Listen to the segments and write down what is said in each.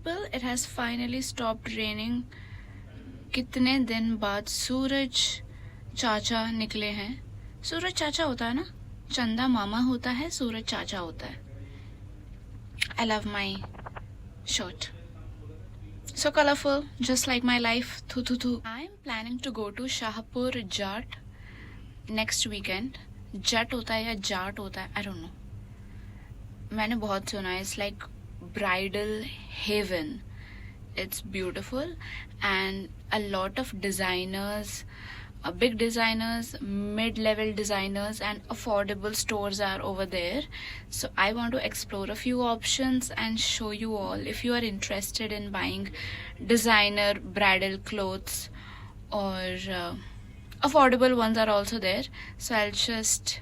people, it has finally stopped raining. कितने दिन बाद सूरज चाचा निकले हैं. सूरज चाचा होता है ना, चंदा मामा होता है, सूरज चाचा होता है. I love my shirt. So colorful, just like my life. Thu thu thu. I'm planning to go to Shahpur Jat next weekend. Jat होता है या जाट होता है, I don't know. मैंने बहुत सुना है. It's like bridal haven. It's beautiful and a lot of designers, big designers, mid-level designers and affordable stores are over there. So I want to explore a few options and show you all. If you are interested in buying designer bridal clothes or affordable ones are also there. So I'll just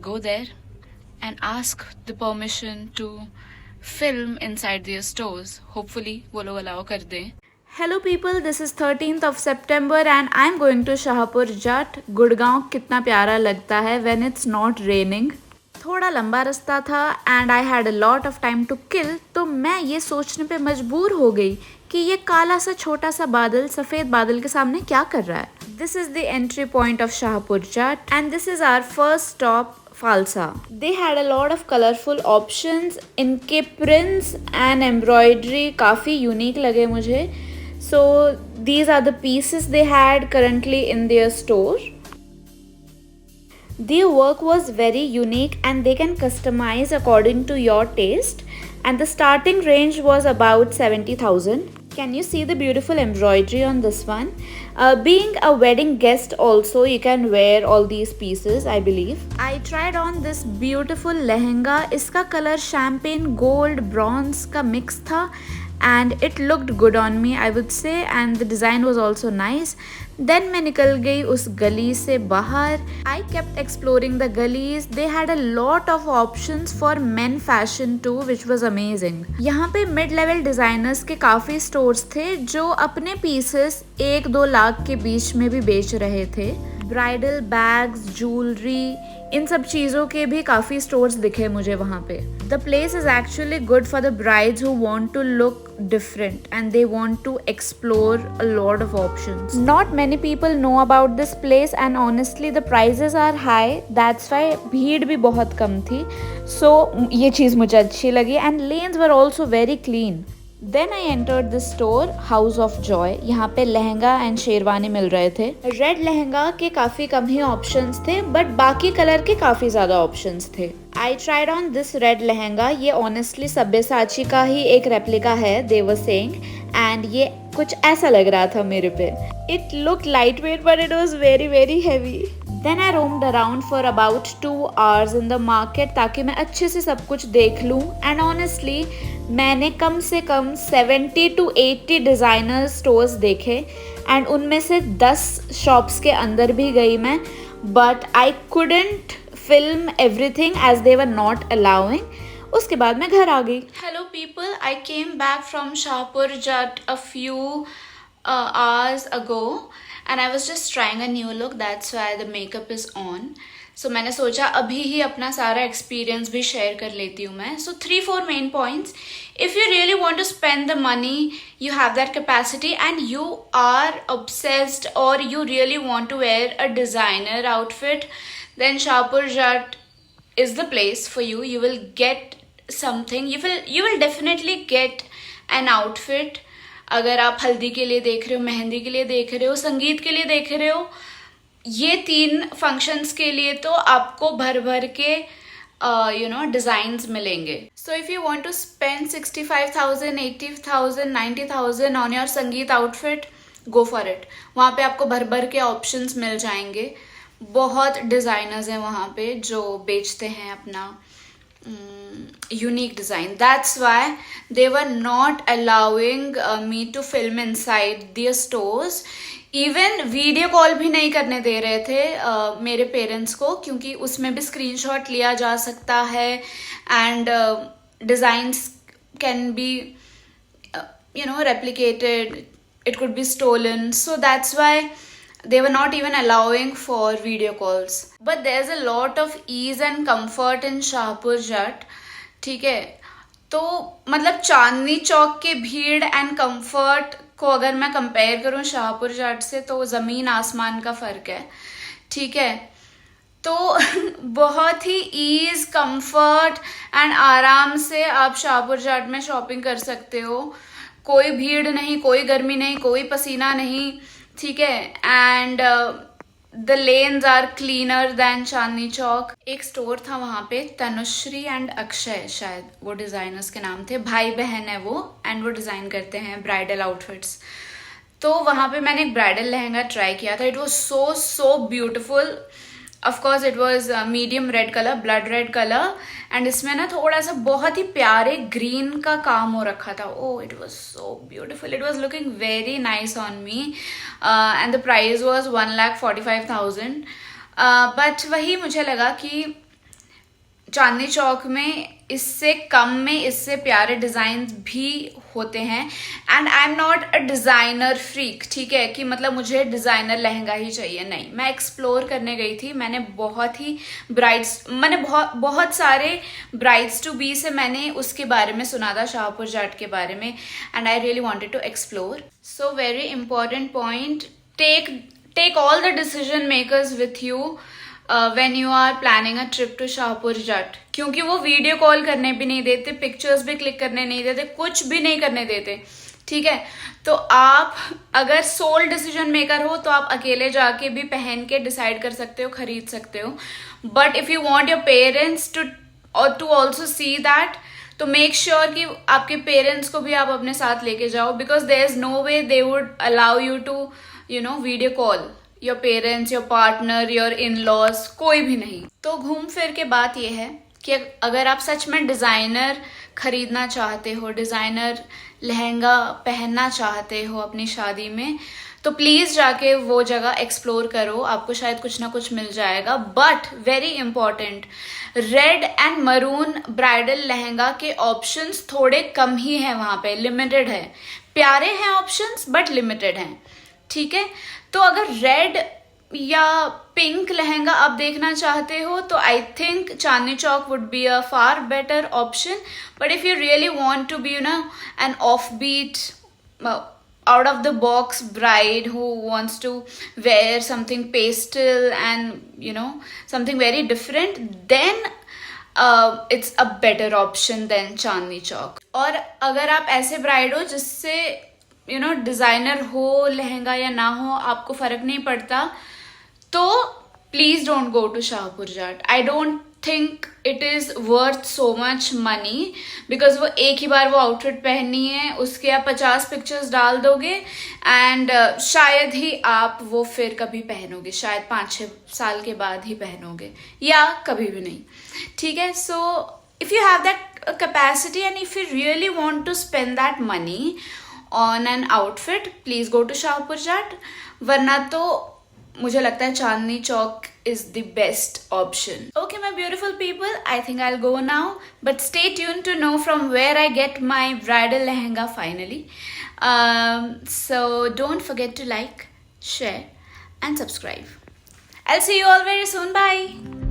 go there and ask the permission to film inside their stores. Hopefully वो लोग allow कर दें. Hello people, this is 13th of September and I'm going to Shahpur Jat. Gurgaon कितना प्यारा लगता है when it's not raining. थोड़ा लंबा रास्ता था and I had a lot of time to kill, तो मैं ये सोचने पे मजबूर हो गई कि ये काला सा छोटा सा बादल सफ़ेद बादल के सामने क्या कर रहा है. This is the entry point of Shahpur Jat and this is our first stop, Falsa. They had a lot of colorful options. इनके prints and embroidery काफ़ी unique लगे मुझे. So these are the pieces they had currently in their store. Their work was very unique and they can customize according to your taste. And the starting range was about 70,000. Can you see the beautiful embroidery on this one? Being a wedding guest also, you can wear all these pieces, I believe. I tried on this beautiful lehenga. इसका color champagne gold bronze का mix था and it looked good on me, I would say, and the design was also nice. Then मैं निकल गई उस गली से बाहर. I kept exploring the gullies. They had a lot of options for men fashion too, which was amazing. यहाँ पे mid level designers के काफ़ी stores थे जो अपने pieces 1-2 लाख के बीच में भी बेच रहे थे. ब्राइडल बैग्स, ज्वेलरी, इन सब चीज़ों के भी काफ़ी स्टोर्स दिखे मुझे वहाँ पे. The place is actually good for the brides who want to look different and they want to explore a lot of options. Not many people know about this place and honestly the prices are high, that's why भीड़ भी बहुत कम थी. So ये चीज़ मुझे अच्छी लगी and lanes were also very clean. Then I entered the store, House of Joy. यहाँ पे लहंगा एंड शेरवानी मिल रहे थे. रेड लहंगा के काफ़ी कम ही ऑप्शंस थे बट बाकी कलर के काफ़ी ज़्यादा ऑप्शंस थे. I tried on this red lehenga. ये ऑनेस्टली सब्यसाची का ही एक रेप्लिका है, they were saying, and ये कुछ ऐसा लग रहा था मेरे पे. It looked lightweight but it was very very heavy. Then I roamed around for about 2 hours in the market ताकि मैं अच्छे से सब कुछ देख लूँ. And honestly मैंने कम से कम 70 to 80 डिज़ाइनर स्टोर्स देखे एंड उनमें से 10 शॉप्स के अंदर भी गई मैं, but I couldn't film everything as they were not allowing. उसके बाद मैं घर आ गई. Hello people, I came back from Shahpur Jat a few hours ago and I was just trying a new look, that's why the makeup is on. So मैंने सोचा अभी ही अपना सारा एक्सपीरियंस भी शेयर कर लेती हूँ मैं. So 3-4 main points. If you really want to spend the money, you have that capacity and you are obsessed or you really want to wear a designer outfit, then Shahpur Jat is the place for you. You will get something. You will definitely get an outfit. अगर आप हल्दी के लिए देख रहे हो, मेहंदी के लिए देख रहे हो, संगीत के लिए देख रहे हो, ये 3 फंक्शंस के लिए तो आपको भर भर के डिजाइन्स मिलेंगे. So if you want to spend 65,000, 80,000, 90,000 on your sangeet outfit, go for it. वहाँ पे आपको भर भर के ऑप्शंस मिल जाएंगे. बहुत डिज़ाइनर्स हैं वहाँ पे जो बेचते हैं अपना unique design. That's why they were not allowing me to film inside their stores. Even video call भी नहीं करने दे रहे थे मेरे पेरेंट्स को, क्योंकि उसमें भी स्क्रीनशॉट लिया जा सकता है and designs can be replicated, it could be stolen. So that's why they were not even allowing for video calls. But there's a lot of ease and comfort in Shahpur Jat. ठीक है, तो मतलब चांदनी चौक के भीड़ and comfort को अगर मैं compare करूं शाहपुर जाट से, तो जमीन आसमान का फर्क है, ठीक है। तो बहुत ही ईज, कंफर्ट एंड आराम से आप शाहपुर जाट में शॉपिंग कर सकते हो। कोई भीड़ नहीं, कोई गर्मी नहीं, कोई पसीना नहीं, ठीक है। And the lens are cleaner than Chandni Chowk. एक स्टोर था वहां पे, तनुश्री एंड अक्षय शायद वो डिजाइनर्स के नाम थे, भाई बहन है वो, एंड वो डिजाइन करते हैं ब्राइडल आउटफिट्स। तो वहां पे मैंने एक ब्राइडल लहंगा ट्राई किया था। It was so beautiful. Of course it was medium red colour, blood red colour, and इसमें ना थोड़ा सा बहुत ही प्यारे ग्रीन का काम हो रखा था। Oh it was so beautiful, it was looking very nice on me, and the price was 1,45,000। But वही मुझे लगा कि चांदनी चौक में इससे कम में इससे प्यारे डिजाइन भी होते हैं। And I am not a designer freak, ठीक है, कि मतलब मुझे डिजाइनर लहंगा ही चाहिए, नहीं। मैं एक्सप्लोर करने गई थी, मैंने बहुत सारे ब्राइड्स टू बी से मैंने उसके बारे में सुना था, शाहपुर जाट के बारे में, and I really wanted to explore. So very important point, take all the decision makers with you when you are planning a trip to Shahpur Jat, क्योंकि वो वीडियो कॉल करने भी नहीं देते, पिक्चर्स भी क्लिक करने नहीं देते, कुछ भी नहीं करने देते, ठीक है। तो आप अगर सोल डिसीजन मेकर हो तो आप अकेले जाके भी पहन के डिसाइड कर सकते हो, खरीद सकते हो। But if you want your parents to also see that, तो मेक श्योर कि आपके पेरेंट्स को भी आप अपने साथ लेके जाओ, because there is no way they would allow you to video call your parents, your partner, your in laws, कोई भी नहीं। तो घूम फिर के बात यह है कि अगर आप सच में डिजाइनर खरीदना चाहते हो, डिजाइनर लहंगा पहनना चाहते हो अपनी शादी में, तो प्लीज जाके वो जगह एक्सप्लोर करो, आपको शायद कुछ ना कुछ मिल जाएगा। But very important, red and maroon bridal lehenga के ऑप्शंस थोड़े कम ही हैं वहां पे, लिमिटेड है। प्यारे हैं ऑप्शंस बट लिमिटेड हैं, ठीक है। तो अगर रेड या पिंक लहंगा आप देखना चाहते हो तो I think Chandni Chowk would be a far better option. But if you really want to be an offbeat, out of the box bride who wants to wear something pastel and something very different, then it's a better option than Chandni Chowk. और अगर आप ऐसे bride हो जिससे designer हो लहंगा या ना हो, आपको फर्क नहीं पड़ता, तो please don't go to Shahpur Jat. I don't think it is worth so much money, because वो एक ही बार वो आउटफिट पहननी है, उसके आप 50 पिक्चर्स डाल दोगे एंड शायद ही आप वो फिर कभी पहनोगे, शायद 5-6 साल के बाद ही पहनोगे या कभी भी नहीं, ठीक है। So if you have that capacity and if you really want to spend that money on an outfit, please go to Shahpur Jat, वरना तो मुझे लगता है Chandni Chowk is the best option. Okay, my beautiful people, I think I'll go now, but stay tuned to know from where I get my bridal lehenga finally. So don't forget to like, share and subscribe. I'll see you all very soon. Bye.